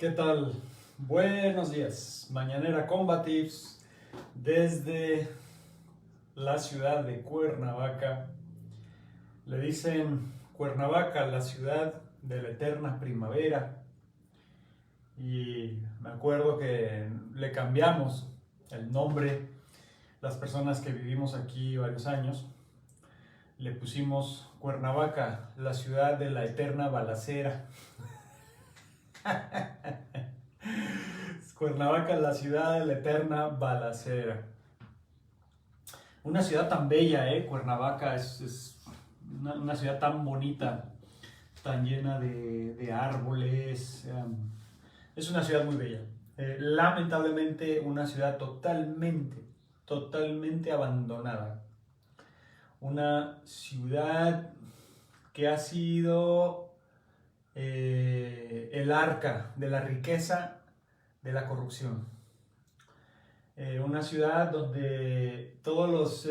¿Qué tal? Buenos días, Mañanera Combatives desde la ciudad de Cuernavaca. Le dicen Cuernavaca, la ciudad de la eterna primavera. Y me acuerdo que le cambiamos el nombre, las personas que vivimos aquí varios años. Le pusimos Cuernavaca, la ciudad de la eterna balacera. Cuernavaca, la ciudad de la eterna balacera. Una ciudad tan bella, Cuernavaca es una ciudad tan bonita, tan llena de árboles. Es una ciudad muy bella. Lamentablemente, una ciudad totalmente abandonada. Una ciudad que ha sido el arca de la riqueza, de la corrupción. Una ciudad donde todos los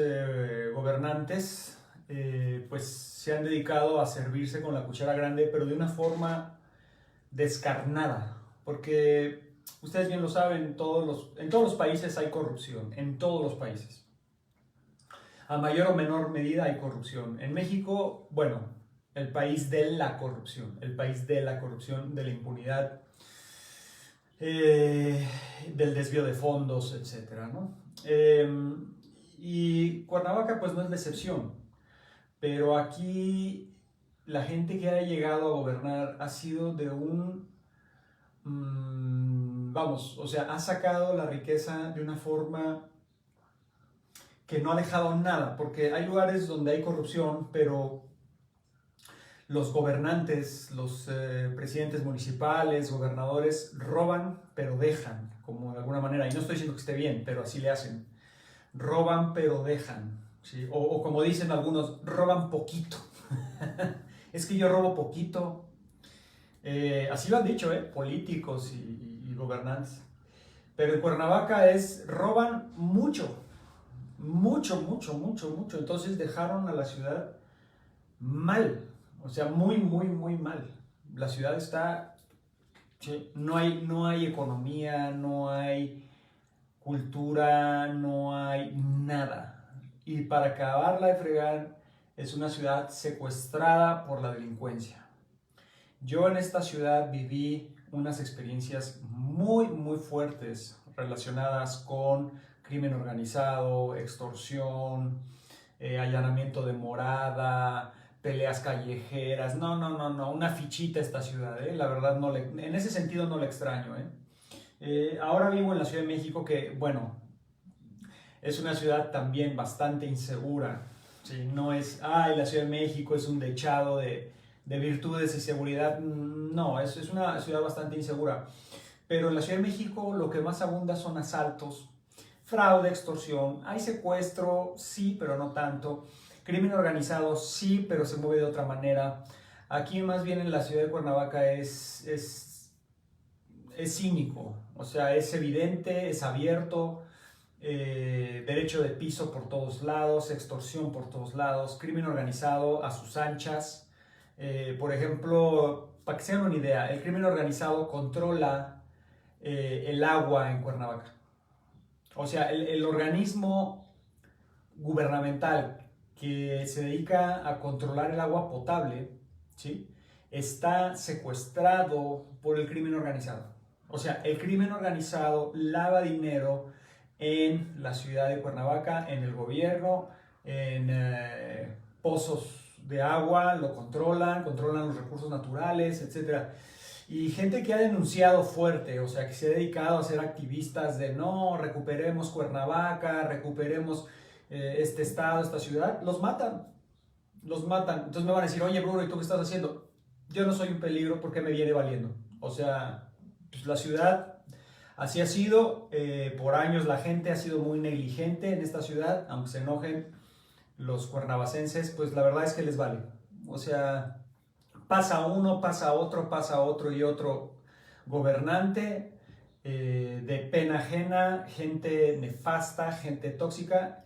gobernantes pues se han dedicado a servirse con la cuchara grande, pero de una forma descarnada, porque ustedes bien lo saben, en todos los países hay corrupción, en todos los países. A mayor o menor medida hay corrupción. En México, bueno, el país de la corrupción, de la impunidad, del desvío de fondos, etcétera, ¿no? Y Cuernavaca pues no es la excepción, pero aquí la gente que ha llegado a gobernar ha sido de ha sacado la riqueza de una forma que no ha dejado nada, porque hay lugares donde hay corrupción, pero los gobernantes, los presidentes municipales, gobernadores, roban pero dejan, como de alguna manera, y no estoy diciendo que esté bien, pero así le hacen, roban pero dejan, ¿sí? O como dicen algunos, roban poquito. Es que yo robo poquito. Así lo han dicho, políticos y gobernantes. Pero en Cuernavaca roban mucho. Entonces dejaron a la ciudad mal. O sea, muy mal. La ciudad está... No hay economía, no hay cultura, no hay nada. Y para acabarla de fregar, es una ciudad secuestrada por la delincuencia. Yo en esta ciudad viví unas experiencias muy fuertes relacionadas con crimen organizado, extorsión, allanamiento de morada, peleas callejeras. No, una fichita esta ciudad, la verdad en ese sentido no la extraño. Ahora vivo en la Ciudad de México, que bueno, es una ciudad también bastante insegura. ¿Sí? No es, la Ciudad de México es un dechado de virtudes y seguridad. No, es una ciudad bastante insegura. Pero en la Ciudad de México lo que más abunda son asaltos, fraude, extorsión. Hay secuestro, sí, pero no tanto. Crimen organizado, sí, pero se mueve de otra manera. Aquí más bien en la ciudad de Cuernavaca es cínico, o sea, es evidente, es abierto. Derecho de piso por todos lados, extorsión por todos lados, crimen organizado a sus anchas. Por ejemplo, para que se hagan una idea, el crimen organizado controla el agua en Cuernavaca. O sea, el organismo gubernamental que se dedica a controlar el agua potable, ¿sí?, está secuestrado por el crimen organizado. O sea, el crimen organizado lava dinero en la ciudad de Cuernavaca, en el gobierno, en pozos de agua, lo controlan los recursos naturales, etc. Y gente que ha denunciado fuerte, o sea, que se ha dedicado a ser activistas de no, recuperemos Cuernavaca, recuperemos este estado, esta ciudad, los matan. Entonces me van a decir, oye Bruno, ¿y tú qué estás haciendo? Yo no soy un peligro porque me viene valiendo. O sea, pues la ciudad así ha sido. Por años la gente ha sido muy negligente en esta ciudad, aunque se enojen los cuernavacenses, pues la verdad es que les vale. O sea, pasa uno, pasa otro y otro gobernante de pena ajena, gente nefasta, gente tóxica,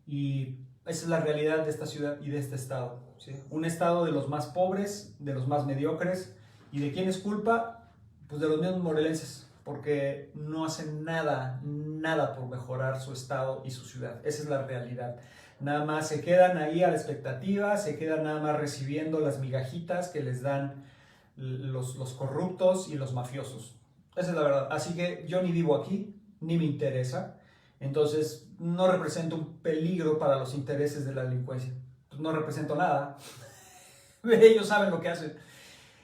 y esa es la realidad de esta ciudad y de este estado, ¿sí? Un estado de los más pobres, de los más mediocres. ¿Y de quién es culpa? Pues de los mismos morelenses, porque no hacen nada, nada por mejorar su estado y su ciudad. Esa es la realidad. Nada más se quedan ahí a la expectativa, se quedan nada más recibiendo las migajitas que les dan los corruptos y los mafiosos. Esa es la verdad. Así que yo ni vivo aquí, ni me interesa. Entonces no represento un peligro para los intereses de la delincuencia. Pues no represento nada. Ellos saben lo que hacen.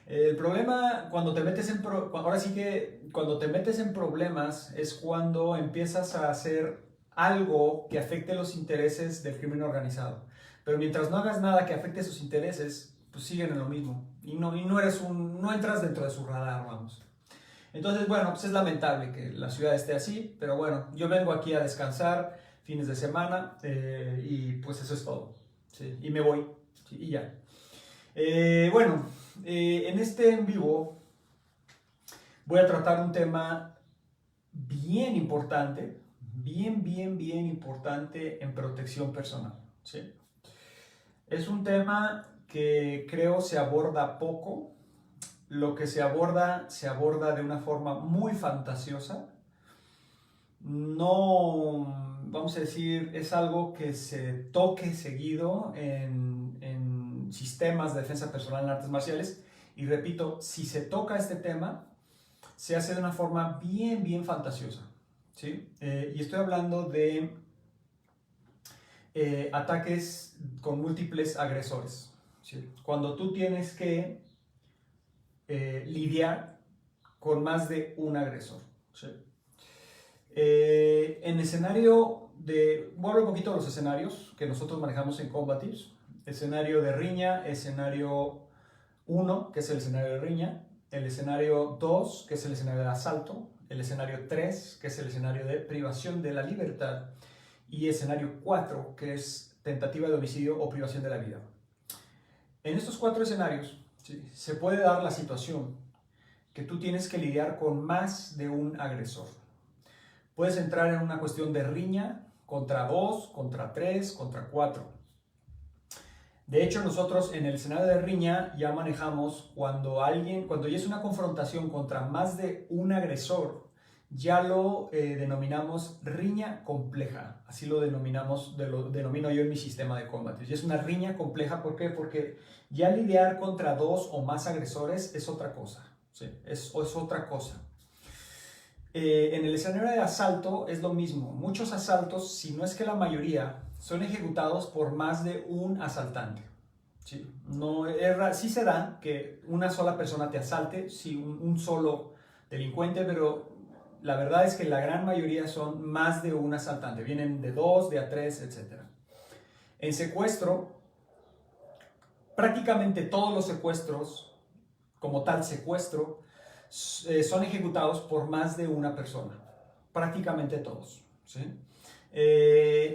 El problema cuando te metes en ahora sí que cuando te metes en problemas es cuando empiezas a hacer algo que afecte los intereses del crimen organizado. Pero mientras no hagas nada que afecte sus intereses, pues siguen en lo mismo y no no entras dentro de su radar, vamos. Entonces, bueno, pues es lamentable que la ciudad esté así, pero bueno, yo vengo aquí a descansar fines de semana y pues eso es todo, ¿sí? Y me voy, ¿sí? Y ya. Bueno, en este en vivo voy a tratar un tema bien importante, bien importante en protección personal, ¿sí? Es un tema que creo se aborda poco. Lo que se aborda de una forma muy fantasiosa. No, vamos a decir, es algo que se toque seguido en sistemas de defensa personal en artes marciales. Y repito, si se toca este tema, se hace de una forma bien fantasiosa, ¿sí? Y estoy hablando de ataques con múltiples agresores, ¿sí? Cuando tú tienes que lidiar con más de un agresor, ¿sí? En escenario de... Voy a hablar un poquito de los escenarios que nosotros manejamos en Combatives. Escenario de riña, escenario 1, que es el escenario de riña, el escenario 2, que es el escenario de asalto, el escenario 3, que es el escenario de privación de la libertad, y escenario 4, que es tentativa de homicidio o privación de la vida. En estos 4 escenarios, ¿sí?, se puede dar la situación que tú tienes que lidiar con más de un agresor. Puedes entrar en una cuestión de riña contra 2, contra 3, contra 4. De hecho, nosotros en el escenario de riña ya manejamos cuando ya es una confrontación contra más de un agresor, ya lo denominamos riña compleja. Así lo denomino yo en mi sistema de combate. Y es una riña compleja, ¿por qué? Porque ya lidiar contra 2 o más agresores es otra cosa, ¿sí? Es otra cosa. En el escenario de asalto es lo mismo. Muchos asaltos, si no es que la mayoría, son ejecutados por más de un asaltante, ¿sí? Sí se da que una sola persona te asalte, sí, un solo delincuente, pero la verdad es que la gran mayoría son más de un asaltante. Vienen de 2, de a 3, etc. En secuestro, prácticamente todos los secuestros, como tal secuestro, son ejecutados por más de una persona, prácticamente todos, ¿sí?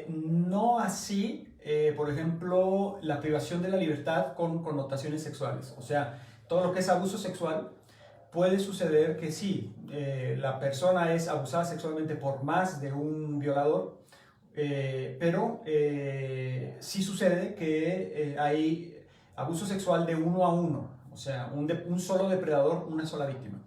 No así, por ejemplo, la privación de la libertad con connotaciones sexuales. O sea, todo lo que es abuso sexual, puede suceder que sí, la persona es abusada sexualmente por más de un violador, pero sí sucede que hay abuso sexual de 1 a 1. O sea, un solo depredador, una sola víctima.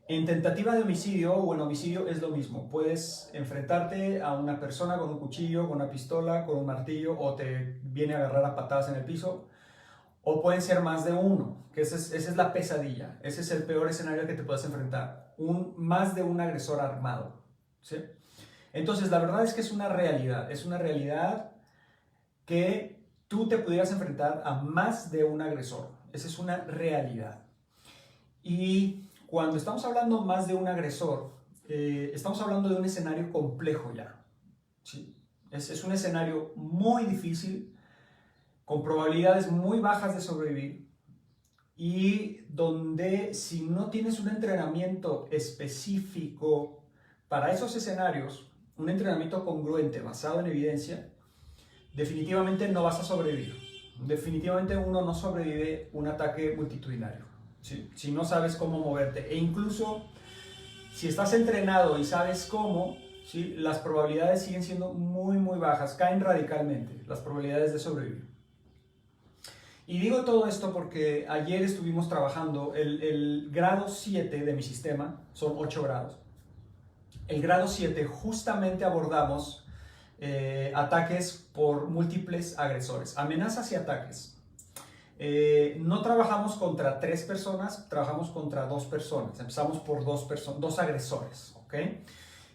En tentativa de homicidio o en homicidio es lo mismo. Puedes enfrentarte a una persona con un cuchillo, con una pistola, con un martillo, o te viene a agarrar a patadas en el piso. O pueden ser más de uno, que esa es la pesadilla. Ese es el peor escenario que te puedes enfrentar. Más de un agresor armado, ¿sí? Entonces, la verdad es que es una realidad. Es una realidad que tú te pudieras enfrentar a más de un agresor. Esa es una realidad. Y cuando estamos hablando más de un agresor, estamos hablando de un escenario complejo ya, ¿sí? Es un escenario muy difícil, con probabilidades muy bajas de sobrevivir, y donde si no tienes un entrenamiento específico para esos escenarios, un entrenamiento congruente basado en evidencia, definitivamente no vas a sobrevivir. Definitivamente uno no sobrevive un ataque multitudinario, ¿sí?, si no sabes cómo moverte. E incluso si estás entrenado y sabes cómo, ¿sí?, las probabilidades siguen siendo muy bajas, caen radicalmente las probabilidades de sobrevivir. Y digo todo esto porque ayer estuvimos trabajando el grado 7 de mi sistema, son 8 grados. El grado 7 justamente abordamos ataques por múltiples agresores, amenazas y ataques. No trabajamos contra 3 personas, trabajamos contra 2 personas. Empezamos por 2 agresores, ¿ok?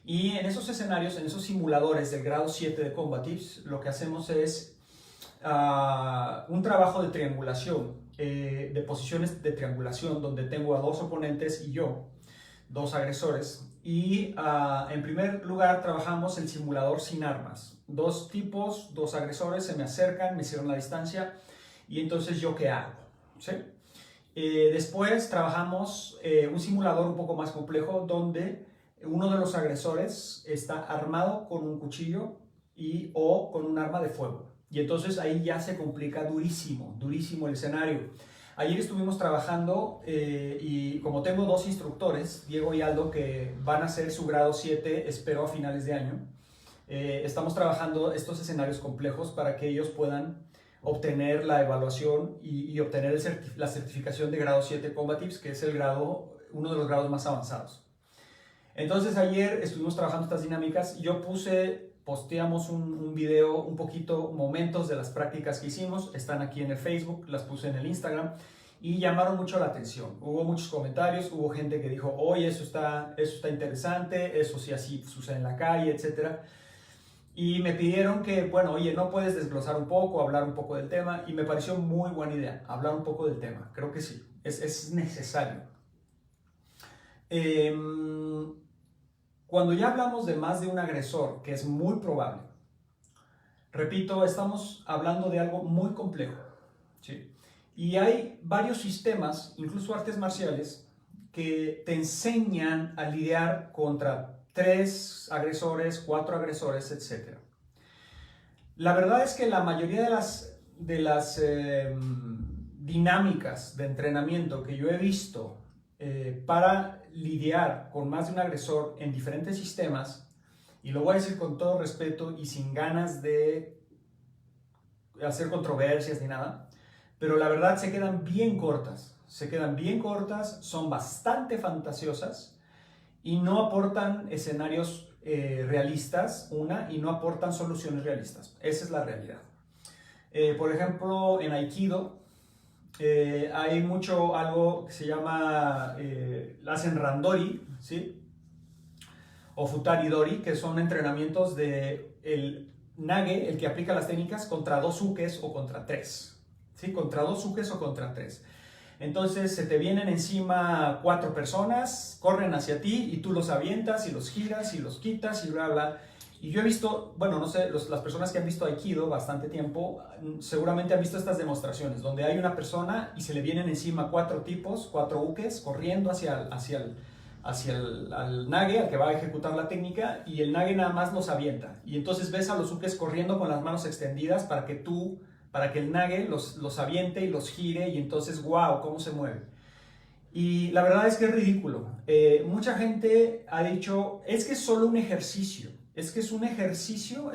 Y en esos escenarios, en esos simuladores del grado 7 de Combatives, lo que hacemos es un trabajo de triangulación, de posiciones de triangulación, donde tengo a 2 oponentes y yo, 2 agresores. Y en primer lugar trabajamos el simulador sin armas. 2 tipos, 2 agresores se me acercan, me cierran la distancia y entonces ¿yo qué hago? ¿Sí? Después trabajamos un simulador un poco más complejo donde uno de los agresores está armado con un cuchillo o con un arma de fuego. Y entonces ahí ya se complica durísimo, durísimo el escenario. Ayer estuvimos trabajando y como tengo 2 instructores, Diego y Aldo, que van a hacer su grado 7, espero a finales de año, estamos trabajando estos escenarios complejos para que ellos puedan obtener la evaluación y obtener la certificación de grado 7 Combatives, que es uno de los grados más avanzados. Entonces ayer estuvimos trabajando estas dinámicas. Yo posteamos un video, un poquito, momentos de las prácticas que hicimos. Están aquí en el Facebook, las puse en el Instagram y llamaron mucho la atención. Hubo muchos comentarios, hubo gente que dijo, oye, eso está interesante, eso sí así sucede en la calle, etc. Y me pidieron que, bueno, oye, ¿no puedes desglosar un poco, hablar un poco del tema? Y me pareció muy buena idea, hablar un poco del tema. Creo que sí, es necesario. Cuando ya hablamos de más de un agresor, que es muy probable, repito, estamos hablando de algo muy complejo, ¿sí? Y hay varios sistemas, incluso artes marciales, que te enseñan a lidiar contra 3 agresores, 4 agresores, etc. La verdad es que la mayoría de las dinámicas de entrenamiento que yo he visto para lidiar con más de un agresor en diferentes sistemas, y lo voy a decir con todo respeto y sin ganas de hacer controversias ni nada, pero la verdad se quedan bien cortas, son bastante fantasiosas y no aportan escenarios realistas, y no aportan soluciones realistas. Esa es la realidad. Por ejemplo, en Aikido, hay algo que se llama, hacen randori, ¿sí? O futari-dori, que son entrenamientos de el nage, el que aplica las técnicas, contra 2 ukes o contra 3, ¿sí? Contra 2 ukes o contra 3. Entonces se te vienen encima 4 personas, corren hacia ti y tú los avientas y los giras y los quitas y bla, bla. Y yo he visto, bueno, no sé, las personas que han visto Aikido bastante tiempo, seguramente han visto estas demostraciones, donde hay una persona y se le vienen encima 4 tipos, 4 ukes, corriendo hacia el nage, al que va a ejecutar la técnica, y el nage nada más los avienta. Y entonces ves a los ukes corriendo con las manos extendidas para que el nage los aviente y los gire, y entonces, wow, cómo se mueve. Y la verdad es que es ridículo. Mucha gente ha dicho, es que es solo un ejercicio. Es que es un ejercicio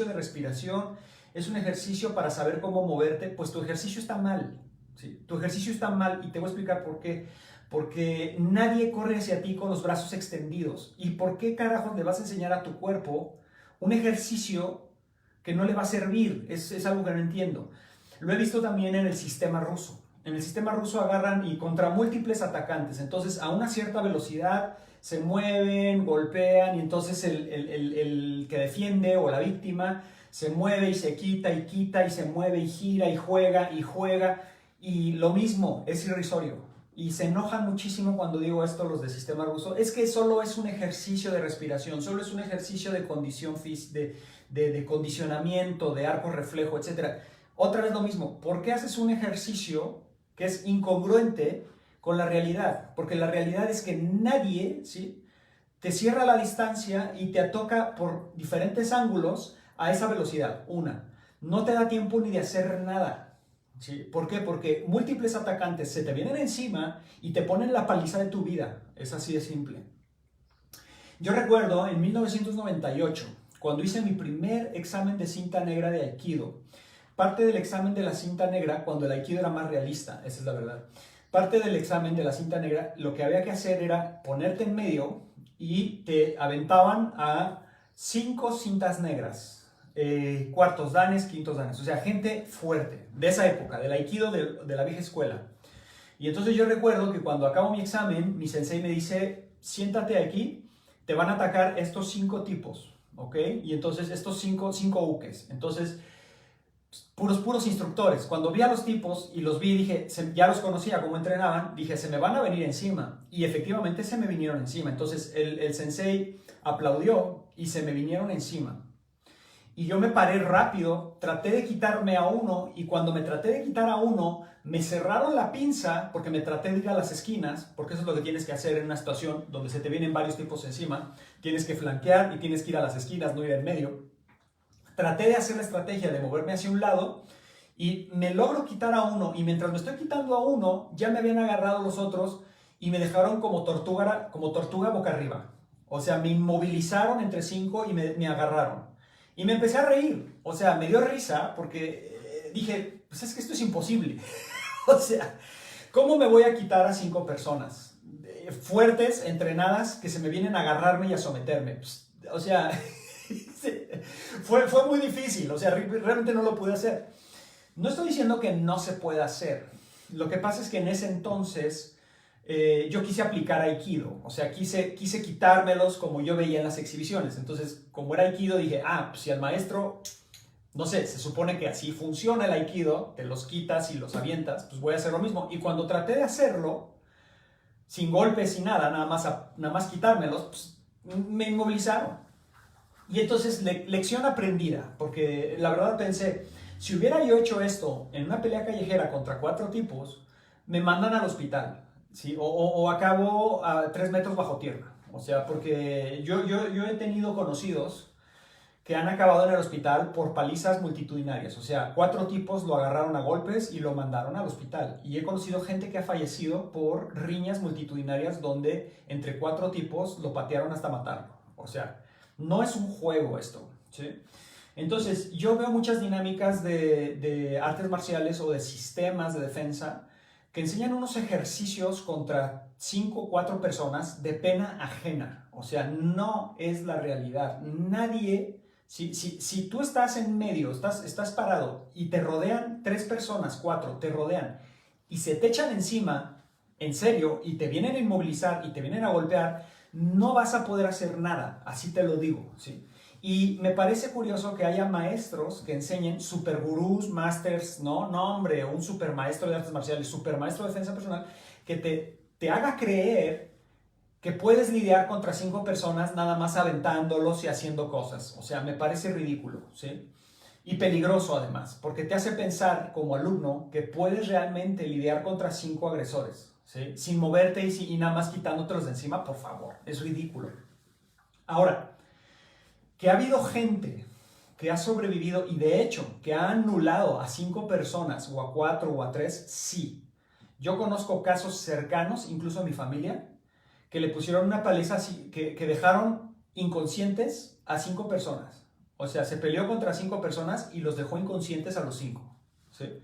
de respiración, es un ejercicio para saber cómo moverte. Pues tu ejercicio está mal, ¿sí? Tu ejercicio está mal y te voy a explicar por qué. Porque nadie corre hacia ti con los brazos extendidos. ¿Y por qué carajos le vas a enseñar a tu cuerpo un ejercicio que no le va a servir? Es algo que no entiendo. Lo he visto también en el sistema ruso. En el sistema ruso agarran y contra múltiples atacantes. Entonces a una cierta velocidad se mueven, golpean, y entonces el que defiende o la víctima se mueve y se quita y se mueve y gira y juega y lo mismo, es irrisorio. Y se enojan muchísimo cuando digo esto los del sistema ruso. Es que solo es un ejercicio de respiración, solo es un ejercicio de condición de condicionamiento, de arco reflejo, etc. Otra vez lo mismo, ¿por qué haces un ejercicio que es incongruente con la realidad? Porque la realidad es que nadie, ¿sí?, te cierra la distancia y te toca por diferentes ángulos a esa velocidad. No te da tiempo ni de hacer nada, ¿sí? ¿Por qué? Porque múltiples atacantes se te vienen encima y te ponen la paliza de tu vida. Es así de simple. Yo recuerdo en 1998, cuando hice mi primer examen de cinta negra de Aikido, parte del examen de la cinta negra, cuando el Aikido era más realista, esa es la verdad, parte del examen de la cinta negra, lo que había que hacer era ponerte en medio y te aventaban a 5 cintas negras, cuartos danes, quintos danes, o sea, gente fuerte, de esa época, del Aikido de la vieja escuela. Y entonces yo recuerdo que cuando acabo mi examen, mi sensei me dice, siéntate aquí, te van a atacar estos 5 tipos, ¿ok? Y entonces estos 5 ukes. Entonces, puros instructores. Cuando vi a los tipos y los vi, dije, ya los conocía cómo entrenaban, dije, se me van a venir encima. Y efectivamente se me vinieron encima. Entonces el sensei aplaudió y se me vinieron encima. Y yo me paré rápido, traté de quitarme a uno, y cuando me traté de quitar a uno, me cerraron la pinza porque me traté de ir a las esquinas, porque eso es lo que tienes que hacer en una situación donde se te vienen varios tipos encima. Tienes que flanquear y tienes que ir a las esquinas, no ir en medio. Traté de hacer la estrategia de moverme hacia un lado y me logro quitar a uno, y mientras me estoy quitando a uno, ya me habían agarrado los otros y me dejaron como tortuga boca arriba. O sea, me inmovilizaron entre 5 y me agarraron. Y me empecé a reír, o sea, me dio risa porque dije, pues es que esto es imposible. O sea, ¿cómo me voy a quitar a 5 personas fuertes, entrenadas, que se me vienen a agarrarme y a someterme? Pues, o sea, fue muy difícil, o sea, realmente no lo pude hacer. No estoy diciendo que no se pueda hacer. Lo que pasa es que en ese entonces yo quise aplicar Aikido, o sea, quise quitármelos como yo veía en las exhibiciones. Entonces, como era Aikido, dije, pues si al maestro, no sé, se supone que así funciona el Aikido, te los quitas y los avientas, pues voy a hacer lo mismo. Y cuando traté de hacerlo, sin golpes, sin nada, nada más quitármelos, pues, me inmovilizaron. Y entonces, lección aprendida, porque la verdad pensé, si hubiera yo hecho esto en una pelea callejera contra 4 tipos, me mandan al hospital. ¿Sí? O acabo a 3 metros bajo tierra. O sea, porque yo he tenido conocidos que han acabado en el hospital por palizas multitudinarias. O sea, 4 tipos lo agarraron a golpes y lo mandaron al hospital. Y he conocido gente que ha fallecido por riñas multitudinarias donde entre 4 tipos lo patearon hasta matarlo. O sea, no es un juego esto, ¿sí? Entonces, yo veo muchas dinámicas de artes marciales o de sistemas de defensa que enseñan unos ejercicios contra 5 o 4 personas de pena ajena. O sea, no es la realidad. Nadie, si tú estás en medio, estás parado y te rodean 3 personas, 4, te rodean y se te echan encima, en serio, y te vienen a inmovilizar y te vienen a golpear, no vas a poder hacer nada, así te lo digo, ¿sí? Y me parece curioso que haya maestros que enseñen supergurús, masters, no, hombre, un supermaestro de artes marciales, supermaestro de defensa personal, que te haga creer que puedes lidiar contra 5 personas nada más aventándolos y haciendo cosas. O sea, me parece ridículo, ¿sí? Y peligroso además, porque te hace pensar como alumno que puedes realmente lidiar contra 5 agresores, ¿sí? Sin moverte y nada más quitándotelos de encima, por favor, es ridículo. Ahora, que ha habido gente que ha sobrevivido y de hecho que ha anulado a 5 personas o a 4 o a 3, sí. Yo conozco casos cercanos, incluso a mi familia, que le pusieron una paliza así, que dejaron inconscientes a 5 personas. O sea, se peleó contra 5 personas y los dejó inconscientes a los 5. ¿Sí?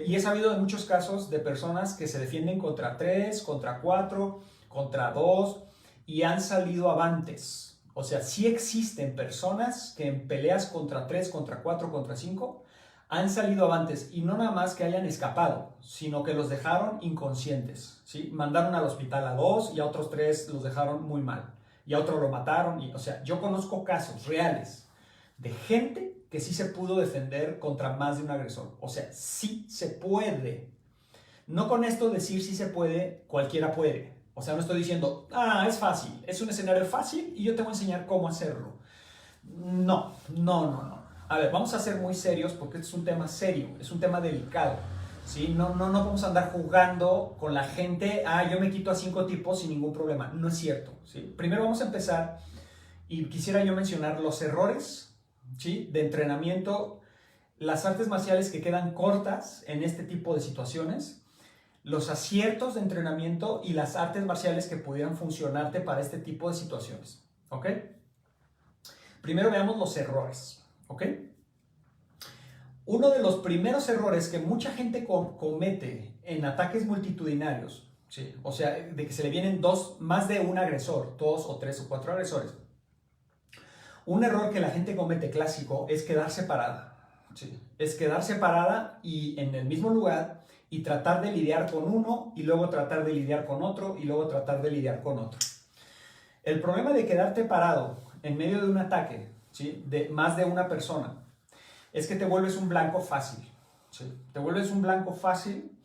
Y he sabido de muchos casos de personas que se defienden contra 3, contra 4, contra 2 y han salido avantes. O sea, sí existen personas que en peleas contra 3, contra 4, contra 5 han salido avantes, y no nada más que hayan escapado, sino que los dejaron inconscientes, ¿sí? Mandaron al hospital a 2 y a otros 3 los dejaron muy mal. Y a otro lo mataron. O sea, yo conozco casos reales de gente que sí se pudo defender contra más de un agresor. O sea, sí se puede. No con esto decir sí se puede, cualquiera puede. O sea, no estoy diciendo, es fácil, es un escenario fácil y yo te voy a enseñar cómo hacerlo. No. A ver, vamos a ser muy serios porque este es un tema serio, es un tema delicado. ¿Sí? No vamos a andar jugando con la gente, yo me quito a 5 tipos sin ningún problema. No es cierto, ¿sí? Primero vamos a empezar y quisiera yo mencionar los errores, ¿sí?, de entrenamiento, las artes marciales que quedan cortas en este tipo de situaciones, los aciertos de entrenamiento y las artes marciales que pudieran funcionarte para este tipo de situaciones, ¿ok? Primero veamos los errores, ¿ok? Uno de los primeros errores que mucha gente comete en ataques multitudinarios, ¿sí? O sea, de que se le vienen más de un agresor, 2 o 3 o 4 agresores. Un error que la gente comete clásico es quedarse parada. Sí. Es quedarse parada y en el mismo lugar y tratar de lidiar con uno y luego tratar de lidiar con otro y luego tratar de lidiar con otro. El problema de quedarte parado en medio de un ataque, ¿sí? De más de una persona es que te vuelves un blanco fácil. ¿Sí? Te vuelves un blanco fácil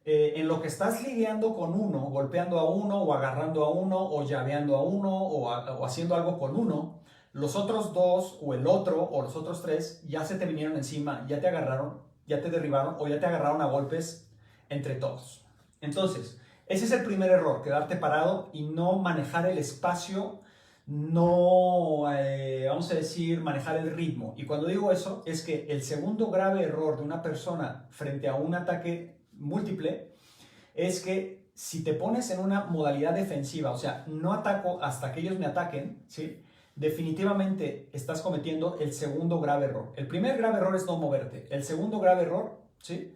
en lo que estás lidiando con uno, golpeando a uno o agarrando a uno o llaveando a uno o haciendo algo con uno. Los otros dos o el otro o los otros tres ya se te vinieron encima, ya te agarraron, ya te derribaron o ya te agarraron a golpes entre todos. Entonces, ese es el primer error, quedarte parado y no manejar el espacio, no, vamos a decir, manejar el ritmo. Y cuando digo eso, es que el segundo grave error de una persona frente a un ataque múltiple es que si te pones en una modalidad defensiva, o sea, no ataco hasta que ellos me ataquen, ¿sí? Definitivamente estás cometiendo el segundo grave error. El primer grave error es no moverte. El segundo grave error, ¿sí?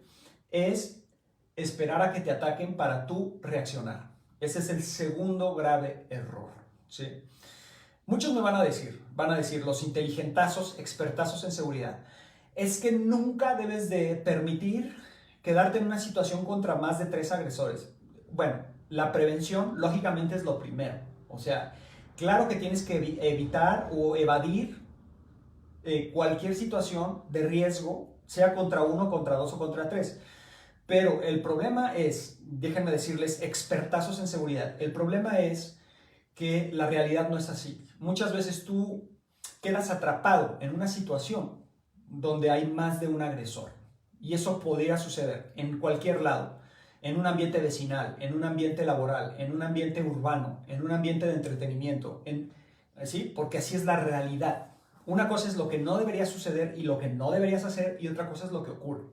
Es esperar a que te ataquen para tú reaccionar. Ese es el segundo grave error, ¿sí? Muchos me van a decir, los inteligentazos, expertazos en seguridad, es que nunca debes de permitir quedarte en una situación contra más de 3 agresores. Bueno, la prevención lógicamente es lo primero. O sea, claro que tienes que evitar o evadir cualquier situación de riesgo, sea contra 1, contra 2 o contra 3. Pero el problema es, déjenme decirles, expertazos en seguridad, el problema es que la realidad no es así. Muchas veces tú quedas atrapado en una situación donde hay más de un agresor. Y eso podría suceder en cualquier lado, en un ambiente vecinal, en un ambiente laboral, en un ambiente urbano, en un ambiente de entretenimiento, ¿sí? Porque así es la realidad. Una cosa es lo que no debería suceder y lo que no deberías hacer y otra cosa es lo que ocurre.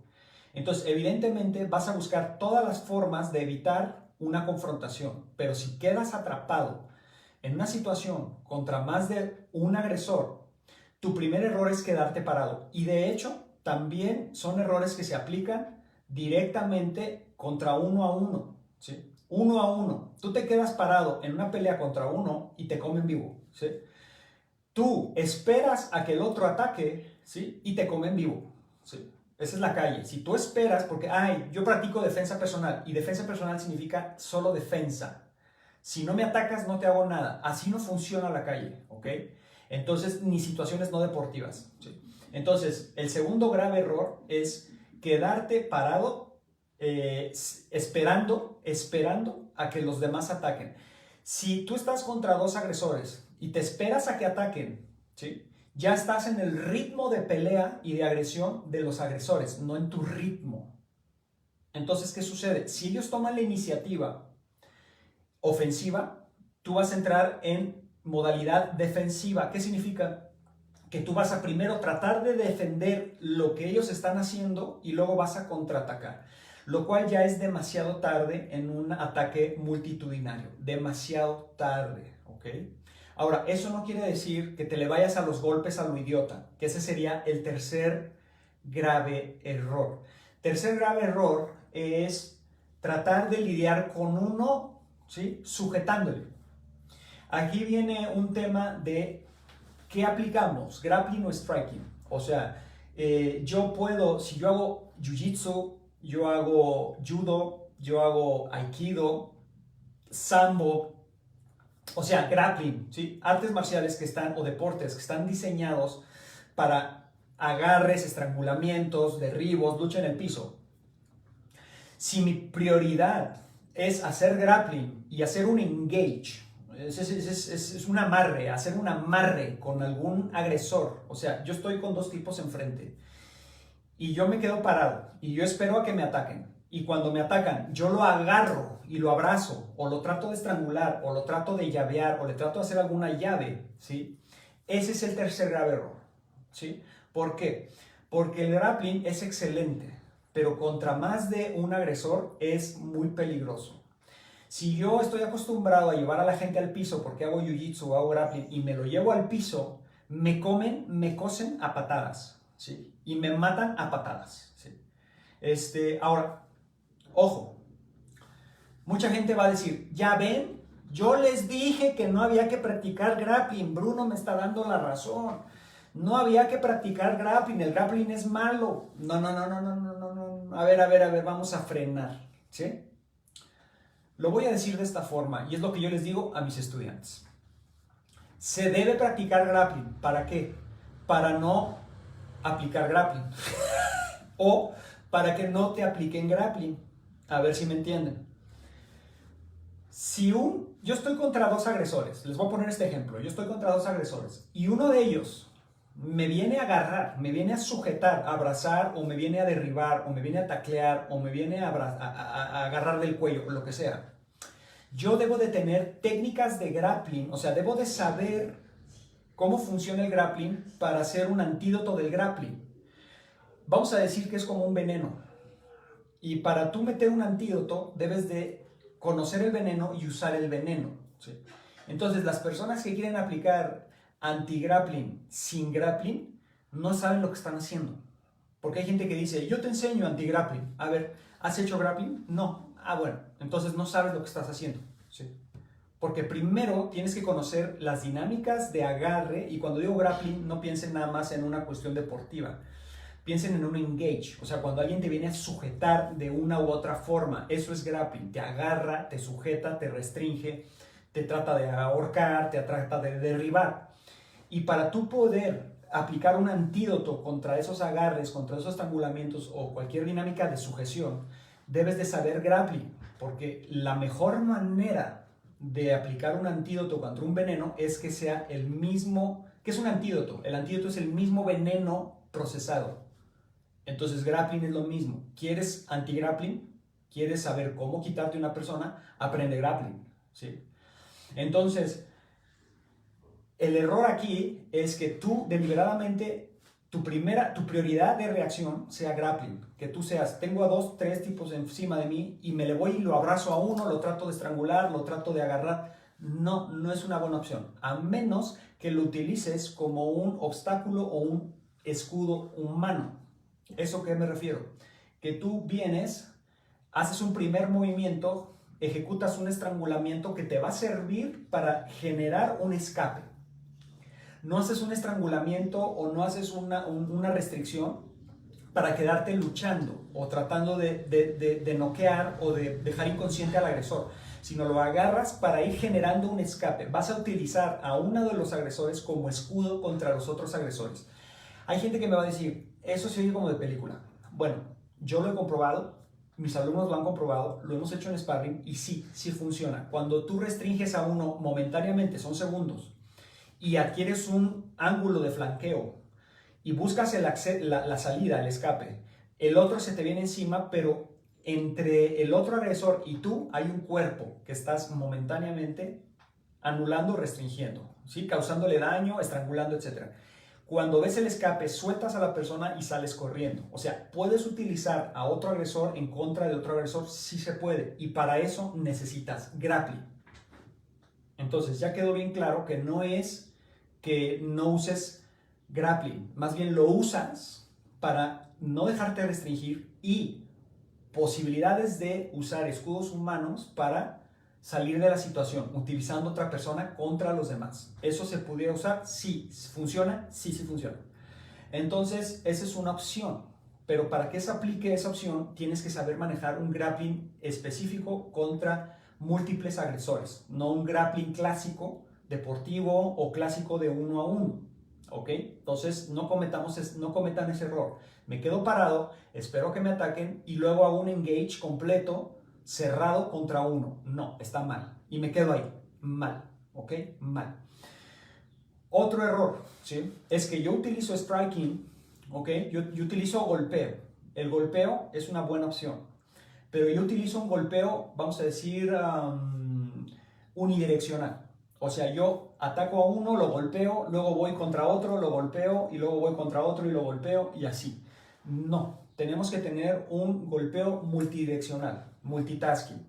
Entonces, evidentemente vas a buscar todas las formas de evitar una confrontación, pero si quedas atrapado en una situación contra más de un agresor, tu primer error es quedarte parado. Y de hecho, también son errores que se aplican directamente contra 1 a 1, ¿sí? 1 a 1. Tú te quedas parado en una pelea contra uno y te comen vivo, ¿sí? Tú esperas a que el otro ataque, ¿sí? Y te comen vivo, ¿sí? Esa es la calle. Si tú esperas, porque, yo practico defensa personal y defensa personal significa solo defensa. Si no me atacas, no te hago nada. Así no funciona la calle, ¿ok? Entonces, ni situaciones no deportivas, ¿sí? Entonces, el segundo grave error es quedarte parado esperando a que los demás ataquen. Si tú estás contra 2 agresores y te esperas a que ataquen, ¿sí? Ya estás en el ritmo de pelea y de agresión de los agresores, no en tu ritmo. Entonces, ¿qué sucede? Si ellos toman la iniciativa ofensiva, tú vas a entrar en modalidad defensiva. ¿Qué significa? Que tú vas a primero tratar de defender lo que ellos están haciendo y luego vas a contraatacar, lo cual ya es demasiado tarde en un ataque multitudinario, demasiado tarde, ¿ok? Ahora, eso no quiere decir que te le vayas a los golpes a lo idiota, que ese sería el tercer grave error. Tercer grave error es tratar de lidiar con uno, ¿sí? Sujetándole. Aquí viene un tema de ¿qué aplicamos? ¿Grappling o striking? O sea, yo puedo, si yo hago jiu-jitsu, yo hago judo, yo hago aikido, sambo, o sea, grappling, ¿sí? Artes marciales que están, o deportes que están diseñados para agarres, estrangulamientos, derribos, lucha en el piso. Si mi prioridad es hacer grappling y hacer un engage, es un amarre, hacer un amarre con algún agresor. O sea, yo estoy con 2 tipos enfrente y yo me quedo parado y yo espero a que me ataquen. Y cuando me atacan, yo lo agarro y lo abrazo, o lo trato de estrangular, o lo trato de llavear, o le trato de hacer alguna llave, ¿sí? Ese es el tercer grave error, ¿sí? ¿Por qué? Porque el grappling es excelente, pero contra más de un agresor es muy peligroso. Si yo estoy acostumbrado a llevar a la gente al piso porque hago jiu-jitsu o hago grappling y me lo llevo al piso, me comen, me cosen a patadas, ¿sí? Y me matan a patadas, ¿sí? Ahora, ojo, mucha gente va a decir, ya ven, yo les dije que no había que practicar grappling, Bruno me está dando la razón, no había que practicar grappling, el grappling es malo. No, a ver, vamos a frenar, ¿sí? Lo voy a decir de esta forma, y es lo que yo les digo a mis estudiantes. Se debe practicar grappling, ¿para qué? Para no aplicar grappling, o para que no te apliquen grappling, a ver si me entienden. Yo estoy contra dos agresores, les voy a poner este ejemplo, yo estoy contra dos agresores, y uno de ellos me viene a agarrar, me viene a sujetar, a abrazar, o me viene a derribar, o me viene a taclear, o me viene a agarrar del cuello, lo que sea. Yo debo de tener técnicas de grappling, o sea, debo de saber cómo funciona el grappling para hacer un antídoto del grappling. Vamos a decir que es como un veneno. Y para tú meter un antídoto, debes de conocer el veneno y usar el veneno, ¿sí? Entonces, las personas que quieren aplicar anti-grappling sin grappling, no saben lo que están haciendo. Porque hay gente que dice, yo te enseño anti-grappling. A ver, ¿has hecho grappling? No. Ah, bueno, entonces no sabes lo que estás haciendo, ¿sí? Porque primero tienes que conocer las dinámicas de agarre, y cuando digo grappling, no piensen nada más en una cuestión deportiva. Piensen en un engage, o sea, cuando alguien te viene a sujetar de una u otra forma, eso es grappling. Te agarra, te sujeta, te restringe, te trata de ahorcar, te trata de derribar. Y para tú poder aplicar un antídoto contra esos agarres, contra esos estrangulamientos o cualquier dinámica de sujeción, debes de saber grappling, porque la mejor manera de aplicar un antídoto contra un veneno es que sea el mismo. ¿Qué es un antídoto? El antídoto es el mismo veneno procesado. Entonces, grappling es lo mismo. ¿Quieres anti-grappling? ¿Quieres saber cómo quitarte a una persona? Aprende grappling, ¿sí? Entonces, el error aquí es que tú deliberadamente, tu prioridad de reacción sea grappling. Que tú seas, tengo a 2, 3 tipos encima de mí y me le voy y lo abrazo a uno, lo trato de estrangular, lo trato de agarrar. No, no es una buena opción. A menos que lo utilices como un obstáculo o un escudo humano. ¿Eso qué me refiero? Que tú vienes, haces un primer movimiento, ejecutas un estrangulamiento que te va a servir para generar un escape. No haces un estrangulamiento o no haces una restricción para quedarte luchando o tratando de noquear o de dejar inconsciente al agresor, sino lo agarras para ir generando un escape. Vas a utilizar a uno de los agresores como escudo contra los otros agresores. Hay gente que me va a decir, eso se oye como de película. Bueno, yo lo he comprobado, mis alumnos lo han comprobado, lo hemos hecho en sparring y sí funciona. Cuando tú restringes a uno momentáneamente, son segundos, y adquieres un ángulo de flanqueo y buscas la salida, el escape, el otro se te viene encima, pero entre el otro agresor y tú hay un cuerpo que estás momentáneamente anulando, restringiendo, ¿sí? Causándole daño, estrangulando, etc. Cuando ves el escape, sueltas a la persona y sales corriendo. O sea, ¿puedes utilizar a otro agresor en contra de otro agresor? Sí se puede. Y para eso necesitas grappling. Entonces, ya quedó bien claro que no es que no uses grappling. Más bien lo usas para no dejarte restringir y posibilidades de usar escudos humanos para salir de la situación, utilizando otra persona contra los demás. ¿Eso se pudiera usar? Sí. ¿Funciona? Sí funciona. Entonces, esa es una opción. Pero para que se aplique esa opción, tienes que saber manejar un grappling específico contra múltiples agresores. No un grappling clásico, deportivo o clásico de 1 a 1. ¿Ok? Entonces, no cometan ese error. Me quedo parado, espero que me ataquen y luego hago un engage completo cerrado contra uno. No, está mal. Y me quedo ahí. Mal. ¿Ok? Mal. Otro error, ¿sí? Es que yo utilizo striking, ¿ok? Yo utilizo golpeo. El golpeo es una buena opción. Pero yo utilizo un golpeo, vamos a decir, unidireccional. O sea, yo ataco a uno, lo golpeo, luego voy contra otro, lo golpeo, y luego voy contra otro y lo golpeo, y así. No, tenemos que tener un golpeo multidireccional, multitasking.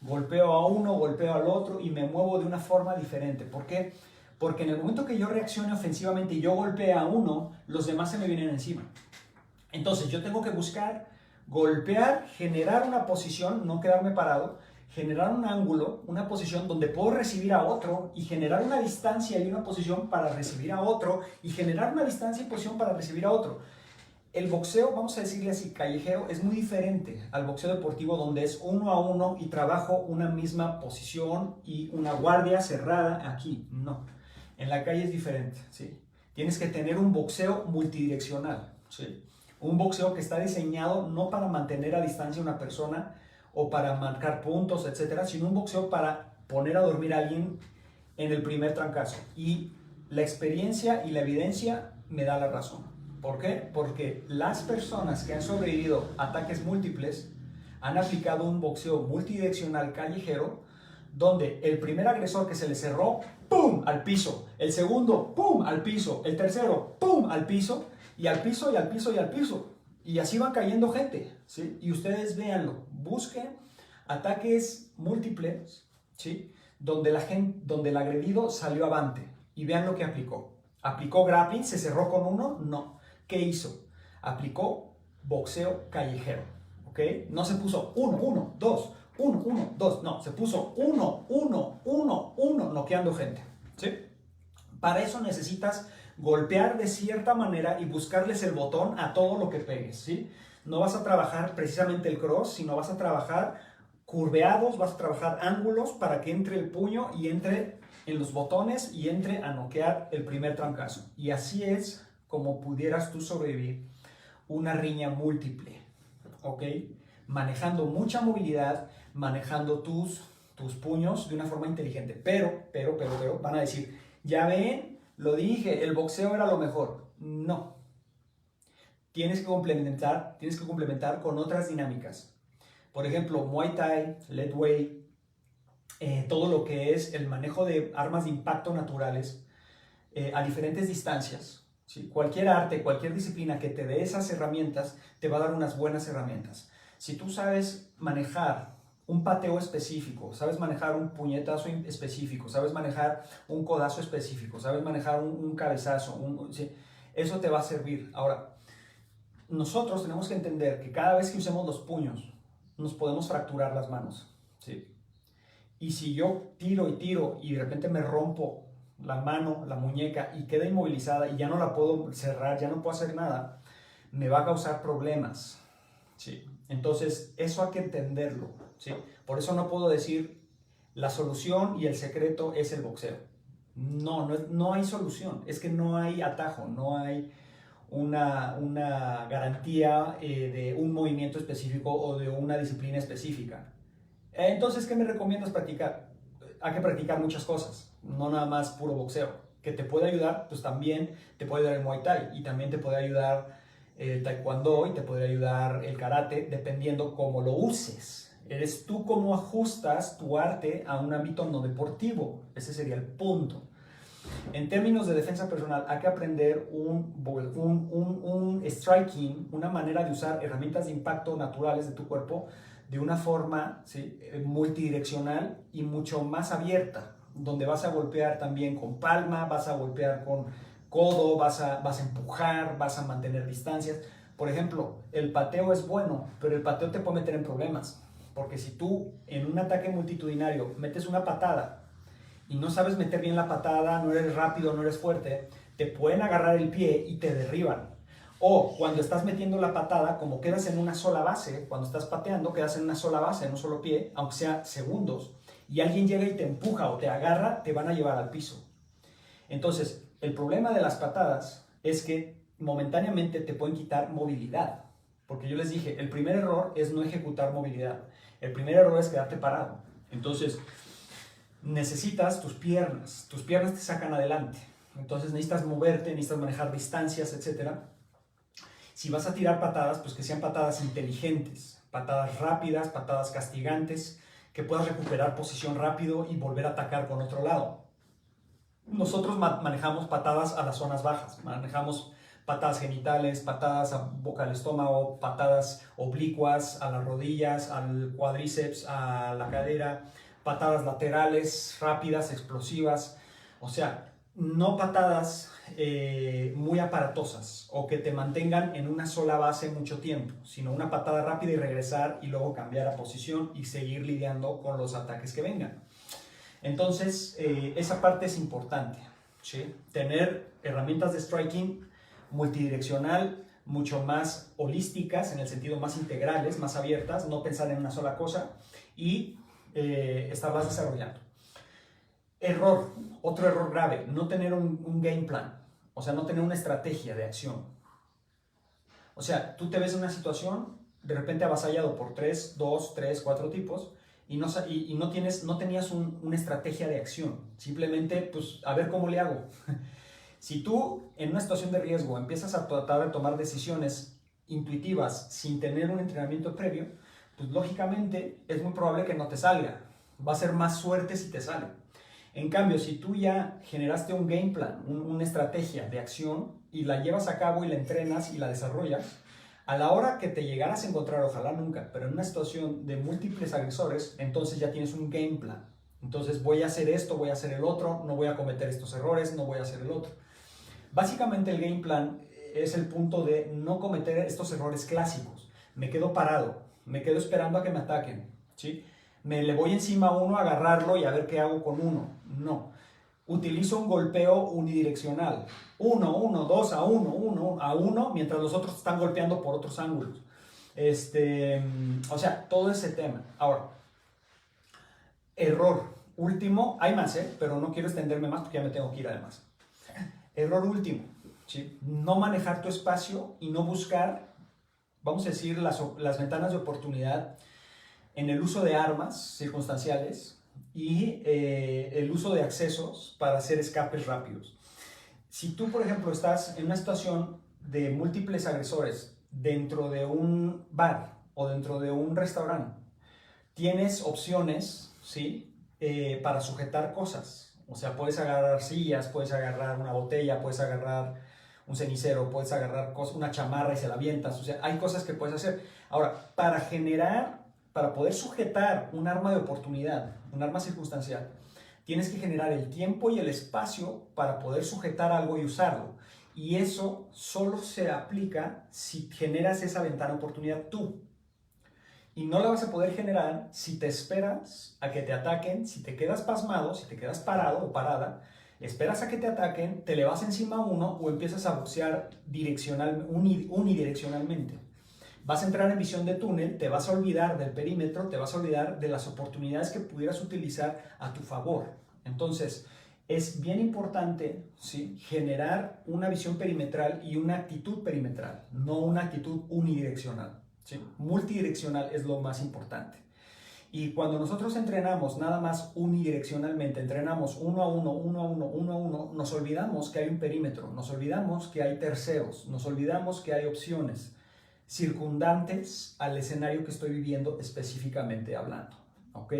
Golpeo a uno, golpeo al otro y me muevo de una forma diferente. ¿Por qué? Porque en el momento que yo reaccione ofensivamente y yo golpee a uno, los demás se me vienen encima. Entonces yo tengo que buscar golpear, generar una posición, no quedarme parado, generar un ángulo, una posición donde puedo recibir a otro y generar una distancia y una posición para recibir a otro y generar una distancia y posición para recibir a otro. El boxeo, vamos a decirle así, callejero, es muy diferente al boxeo deportivo donde es 1 a 1 y trabajo una misma posición y una guardia cerrada aquí. No, en la calle es diferente, ¿sí? Tienes que tener un boxeo multidireccional, ¿sí? Un boxeo que está diseñado no para mantener a distancia a una persona o para marcar puntos, etcétera, sino un boxeo para poner a dormir a alguien en el primer trancazo. Y la experiencia y la evidencia me da la razón. ¿Por qué? Porque las personas que han sobrevivido a ataques múltiples han aplicado un boxeo multidireccional callejero donde el primer agresor que se le cerró, ¡pum!, al piso. El segundo, ¡pum!, al piso. El tercero, ¡pum!, al piso. Y al piso, y al piso, y al piso. Y así van cayendo gente, ¿sí? Y ustedes véanlo, busquen ataques múltiples, ¿sí? Donde el agredido salió avante. Y vean lo que aplicó. ¿Aplicó grappling? ¿Se cerró con uno? No. ¿Qué hizo? Aplicó boxeo callejero, ¿ok? No se puso 1, 1, 2, 1, 1, 2. No, se puso 1, 1, 1, 1, noqueando gente, ¿sí? Para eso necesitas golpear de cierta manera y buscarles el botón a todo lo que pegues, ¿sí? No vas a trabajar precisamente el cross, sino vas a trabajar curveados, vas a trabajar ángulos para que entre el puño y entre en los botones y entre a noquear el primer trancazo. Y así es como pudieras tú sobrevivir una riña múltiple, ¿ok? Manejando mucha movilidad, manejando tus puños de una forma inteligente. Pero, van a decir, ya ven, lo dije, el boxeo era lo mejor. No. Tienes que complementar con otras dinámicas. Por ejemplo, Muay Thai, Lead Weight, todo lo que es el manejo de armas de impacto naturales a diferentes distancias. ¿Sí? Cualquier arte, cualquier disciplina que te dé esas herramientas, te va a dar unas buenas herramientas. Si tú sabes manejar un pateo específico, sabes manejar un puñetazo específico, sabes manejar un codazo específico, sabes manejar un cabezazo, ¿sí? Eso te va a servir. Ahora, nosotros tenemos que entender que cada vez que usemos los puños, nos podemos fracturar las manos, ¿sí? Y si yo tiro y de repente me rompo la mano, la muñeca y queda inmovilizada y ya no la puedo cerrar, ya no puedo hacer nada, me va a causar problemas, ¿sí? Entonces, eso hay que entenderlo, ¿sí? Por eso no puedo decir la solución y el secreto es el boxeo. No hay solución, es que no hay atajo, no hay una garantía de un movimiento específico o de una disciplina específica. Entonces, ¿qué me recomiendas practicar? Hay que practicar muchas cosas, no nada más puro boxeo. ¿Que te puede ayudar? Pues también te puede ayudar el Muay Thai y también te puede ayudar el Taekwondo y te puede ayudar el Karate, dependiendo cómo lo uses. Eres tú cómo ajustas tu arte a un ámbito no deportivo. Ese sería el punto. En términos de defensa personal, hay que aprender un striking, una manera de usar herramientas de impacto naturales de tu cuerpo de una forma, ¿sí?, multidireccional y mucho más abierta, donde vas a golpear también con palma, vas a golpear con codo, vas a empujar, vas a mantener distancias. Por ejemplo, el pateo es bueno, pero el pateo te puede meter en problemas, porque si tú en un ataque multitudinario metes una patada y no sabes meter bien la patada, no eres rápido, no eres fuerte, te pueden agarrar el pie y te derriban. O cuando estás metiendo la patada, como quedas en una sola base, cuando estás pateando, quedas en una sola base, en un solo pie, aunque sea segundos, y alguien llega y te empuja o te agarra, te van a llevar al piso. Entonces, el problema de las patadas es que momentáneamente te pueden quitar movilidad. Porque yo les dije, el primer error es no ejecutar movilidad. El primer error es quedarte parado. Entonces, necesitas tus piernas te sacan adelante. Entonces necesitas moverte, necesitas manejar distancias, etc. Si vas a tirar patadas, pues que sean patadas inteligentes, patadas rápidas, patadas castigantes, que puedas recuperar posición rápido y volver a atacar con otro lado. Nosotros manejamos patadas a las zonas bajas, manejamos patadas genitales, patadas a boca del estómago, patadas oblicuas a las rodillas, al cuádriceps, a la cadera, patadas laterales, rápidas, explosivas. O sea, no patadas muy aparatosas o que te mantengan en una sola base mucho tiempo, sino una patada rápida y regresar y luego cambiar a posición y seguir lidiando con los ataques que vengan. Entonces, esa parte es importante, ¿sí? Tener herramientas de striking multidireccional, mucho más holísticas, en el sentido más integrales, más abiertas, no pensar en una sola cosa y estarlas desarrollando. Error, otro error grave, no tener un game plan, o sea, no tener una estrategia de acción. O sea, tú te ves en una situación, de repente avasallado por 2, 3, 4 tipos, y no tenías una estrategia de acción. Simplemente, pues, a ver cómo le hago. Si tú, en una situación de riesgo, empiezas a tratar de tomar decisiones intuitivas sin tener un entrenamiento previo, pues, lógicamente, es muy probable que no te salga. Va a ser más suerte si te sale. En cambio, si tú ya generaste un game plan, una estrategia de acción y la llevas a cabo y la entrenas y la desarrollas, a la hora que te llegaras a encontrar, ojalá nunca, pero en una situación de múltiples agresores, entonces ya tienes un game plan. Entonces voy a hacer esto, voy a hacer el otro, no voy a cometer estos errores, no voy a hacer el otro. Básicamente el game plan es el punto de no cometer estos errores clásicos. Me quedo parado, me quedo esperando a que me ataquen, ¿sí? Me le voy encima a uno a agarrarlo y a ver qué hago con uno. No. Utilizo un golpeo unidireccional. 1, 1, 2 a 1, 1 a 1, mientras los otros están golpeando por otros ángulos. O sea, todo ese tema. Ahora, error último, hay más, pero no quiero extenderme más porque ya me tengo que ir además. Error último, ¿sí? No manejar tu espacio y no buscar, vamos a decir, las ventanas de oportunidad en el uso de armas circunstanciales y el uso de accesos para hacer escapes rápidos. Si tú, por ejemplo, estás en una situación de múltiples agresores dentro de un bar o dentro de un restaurante, tienes opciones, ¿sí? Para sujetar cosas. O sea, puedes agarrar sillas, puedes agarrar una botella, puedes agarrar un cenicero, puedes agarrar una chamarra y se la avientas. O sea, hay cosas que puedes hacer. Ahora, para poder sujetar un arma de oportunidad, un arma circunstancial, tienes que generar el tiempo y el espacio para poder sujetar algo y usarlo. Y eso solo se aplica si generas esa ventana de oportunidad tú. Y no la vas a poder generar si te esperas a que te ataquen, si te quedas pasmado, si te quedas parado o parada, esperas a que te ataquen, te le vas encima a uno o empiezas a boxear unidireccionalmente. Vas a entrar en visión de túnel, te vas a olvidar del perímetro, te vas a olvidar de las oportunidades que pudieras utilizar a tu favor. Entonces, es bien importante, ¿sí?, generar una visión perimetral y una actitud perimetral, no una actitud unidireccional, ¿sí? Multidireccional es lo más importante. Y cuando nosotros entrenamos nada más unidireccionalmente, entrenamos uno a uno, uno a uno, uno a uno, nos olvidamos que hay un perímetro, nos olvidamos que hay terceros, nos olvidamos que hay opciones circundantes al escenario que estoy viviendo específicamente hablando, ¿ok?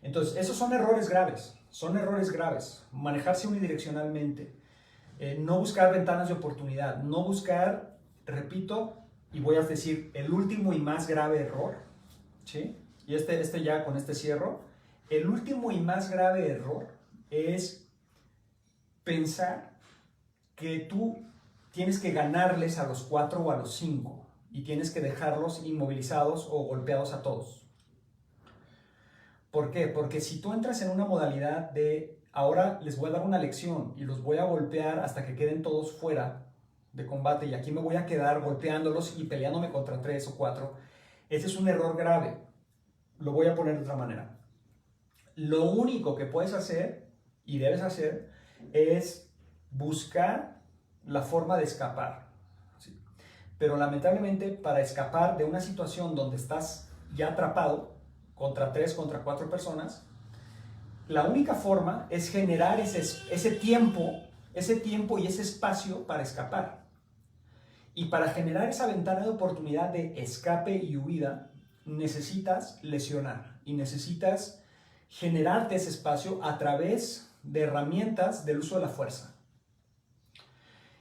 Entonces, esos son errores graves, manejarse unidireccionalmente, no buscar ventanas de oportunidad, no buscar, repito, y voy a decir el último y más grave error, ¿sí? Y ya con este cierro, el último y más grave error es pensar que tú tienes que ganarles a los 4 o a los 5 y tienes que dejarlos inmovilizados o golpeados a todos. ¿Por qué? Porque si tú entras en una modalidad de ahora les voy a dar una lección y los voy a golpear hasta que queden todos fuera de combate y aquí me voy a quedar golpeándolos y peleándome contra 3 o 4, ese es un error grave. Lo voy a poner de otra manera. Lo único que puedes hacer y debes hacer es buscar la forma de escapar. ¿Sí? Pero lamentablemente para escapar de una situación donde estás ya atrapado contra 3, contra 4 personas, la única forma es generar ese tiempo y ese espacio para escapar. Y para generar esa ventana de oportunidad de escape y huida, necesitas lesionar y necesitas generarte ese espacio a través de herramientas del uso de la fuerza.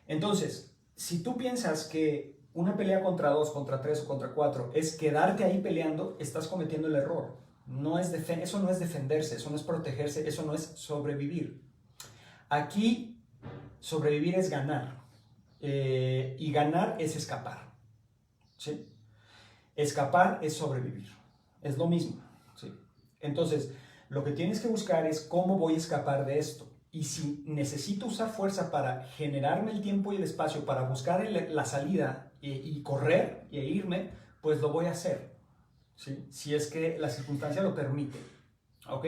Entonces, si tú piensas que una pelea contra 2, contra 3 o contra 4 es quedarte ahí peleando, estás cometiendo el error. Eso no es defenderse, eso no es protegerse, eso no es sobrevivir. Aquí sobrevivir es ganar. Y ganar es escapar. ¿Sí? Escapar es sobrevivir. Es lo mismo. ¿Sí? Entonces, lo que tienes que buscar es cómo voy a escapar de esto. Y si necesito usar fuerza para generarme el tiempo y el espacio para buscar la salida y correr e irme, pues lo voy a hacer. ¿Sí? Si es que la circunstancia lo permite. ¿Ok?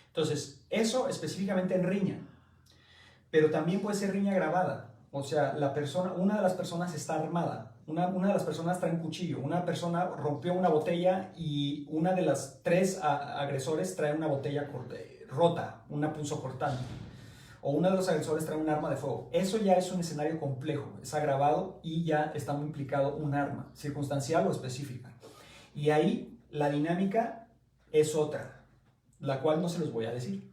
Entonces, eso específicamente en riña. Pero también puede ser riña grabada. O sea, una de las personas está armada. Una de las personas trae un cuchillo. Una persona rompió una botella y una de las tres agresores trae una botella rota, una punzocortante. O uno de los agresores trae un arma de fuego. Eso ya es un escenario complejo, es agravado y ya está muy implicado un arma, circunstancial o específica. Y ahí la dinámica es otra, la cual no se los voy a decir.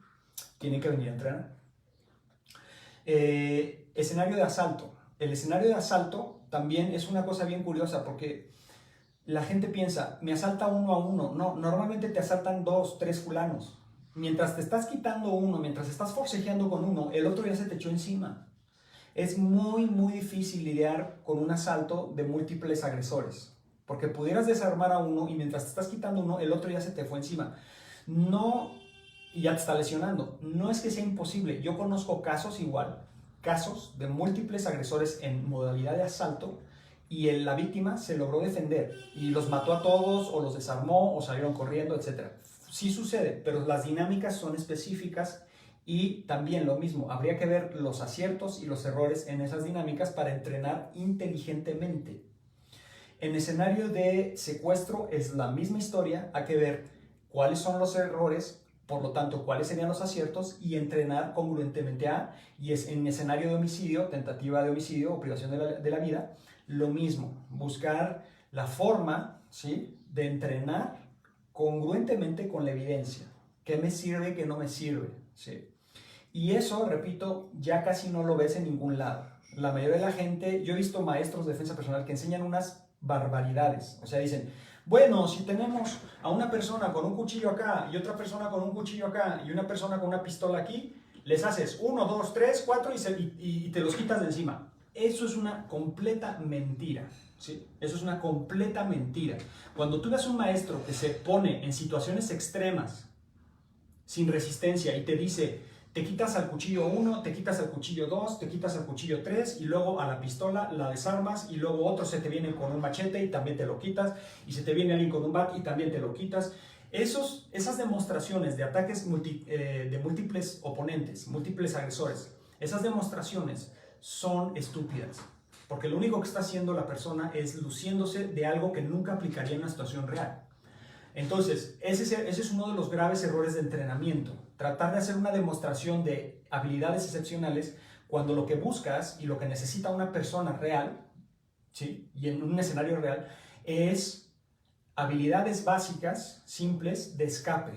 Tienen que venir a entrenar. Escenario de asalto. El escenario de asalto también es una cosa bien curiosa porque la gente piensa, me asalta uno a uno. No, normalmente te asaltan 2, 3 fulanos. Mientras te estás quitando uno, mientras estás forcejeando con uno, el otro ya se te echó encima. Es muy, muy difícil lidiar con un asalto de múltiples agresores. Porque pudieras desarmar a uno y mientras te estás quitando uno, el otro ya se te fue encima. No, y ya te está lesionando. No es que sea imposible. Yo conozco casos igual, casos de múltiples agresores en modalidad de asalto y la víctima se logró defender y los mató a todos o los desarmó o salieron corriendo, etc. Sí sucede, pero las dinámicas son específicas y también lo mismo, habría que ver los aciertos y los errores en esas dinámicas para entrenar inteligentemente. En escenario de secuestro es la misma historia, hay que ver cuáles son los errores, por lo tanto, cuáles serían los aciertos y entrenar congruentemente a, y es en escenario de homicidio, tentativa de homicidio o privación de la vida, lo mismo, buscar la forma, ¿sí?, de entrenar congruentemente con la evidencia. ¿Qué me sirve, qué no me sirve? ¿Sí? Y eso, repito, ya casi no lo ves en ningún lado. La mayoría de la gente, yo he visto maestros de defensa personal que enseñan unas barbaridades. O sea, dicen, bueno, si tenemos a una persona con un cuchillo acá y otra persona con un cuchillo acá y una persona con una pistola aquí, les haces 1, 2, 3, 4 y te los quitas de encima. Eso es una completa mentira. ¿Sí? Eso es una completa mentira. Cuando tú ves un maestro que se pone en situaciones extremas, sin resistencia, y te dice, te quitas al cuchillo 1, te quitas al cuchillo 2, te quitas al cuchillo 3, y luego a la pistola la desarmas, y luego otro se te viene con un machete y también te lo quitas, y se te viene alguien con un bat y también te lo quitas. Esas demostraciones de ataques de múltiples oponentes, múltiples agresores, esas demostraciones son estúpidas. Porque lo único que está haciendo la persona es luciéndose de algo que nunca aplicaría en una situación real. Entonces, ese es uno de los graves errores de entrenamiento. Tratar de hacer una demostración de habilidades excepcionales cuando lo que buscas y lo que necesita una persona real, ¿sí?, y en un escenario real, es habilidades básicas, simples, de escape,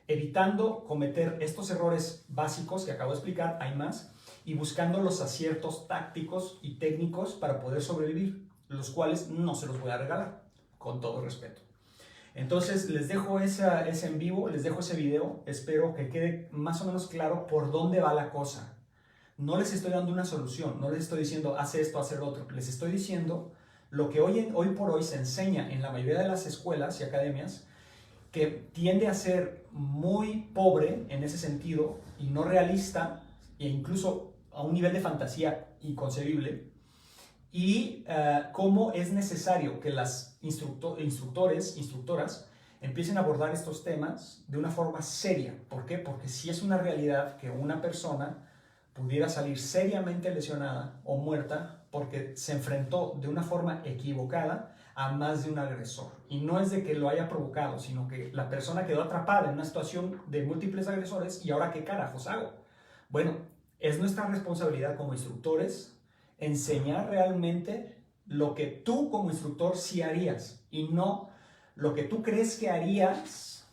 evitando cometer estos errores básicos que acabo de explicar, hay más, y buscando los aciertos tácticos y técnicos para poder sobrevivir, los cuales no se los voy a regalar, con todo respeto. Entonces les dejo ese en vivo, les dejo ese video, espero que quede más o menos claro por dónde va la cosa. No les estoy dando una solución, no les estoy diciendo haz esto, haz el otro, les estoy diciendo lo que hoy por hoy se enseña en la mayoría de las escuelas y academias, que tiende a ser muy pobre en ese sentido y no realista, e incluso a un nivel de fantasía inconcebible, y cómo es necesario que las instructores, instructoras, empiecen a abordar estos temas de una forma seria. ¿Por qué? Porque sí es una realidad que una persona pudiera salir seriamente lesionada o muerta porque se enfrentó de una forma equivocada a más de un agresor. Y no es de que lo haya provocado, sino que la persona quedó atrapada en una situación de múltiples agresores y ahora ¿qué carajos hago? Bueno, es nuestra responsabilidad como instructores enseñar realmente lo que tú como instructor sí harías y no lo que tú crees que harías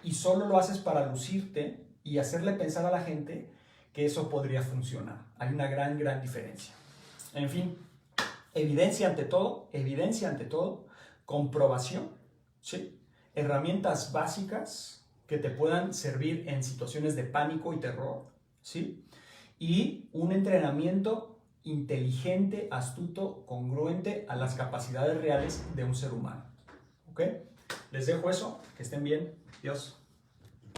y solo lo haces para lucirte y hacerle pensar a la gente que eso podría funcionar. Hay una gran diferencia. En fin, evidencia ante todo, comprobación, ¿sí?, herramientas básicas que te puedan servir en situaciones de pánico y terror, ¿sí?, y un entrenamiento inteligente, astuto, congruente a las capacidades reales de un ser humano. ¿Ok? Les dejo eso, que estén bien. Adiós.